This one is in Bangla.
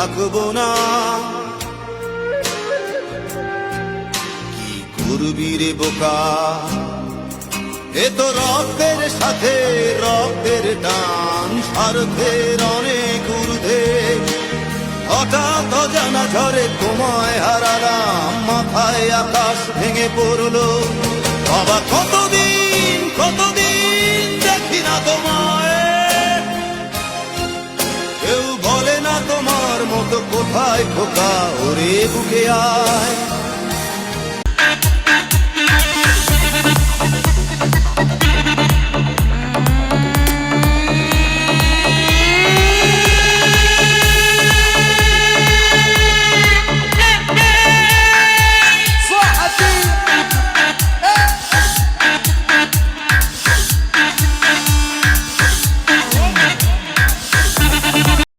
থাকবো না। কি করবি রে বোকা, এ তো রক্তের সাথে রক্তের টান, স্বার্থের অনেক ঊর্ধ্বে। হঠাৎ অজানা ঝড়ে তোমায় হারালাম, মাথায় আকাশ ভেঙে পড়লো। বাবা কতদিন কতদিন দেখি না তোমায়, কেউ বলে না তোমার মতো কোথায় খোকা, ওরে বুকে আয়।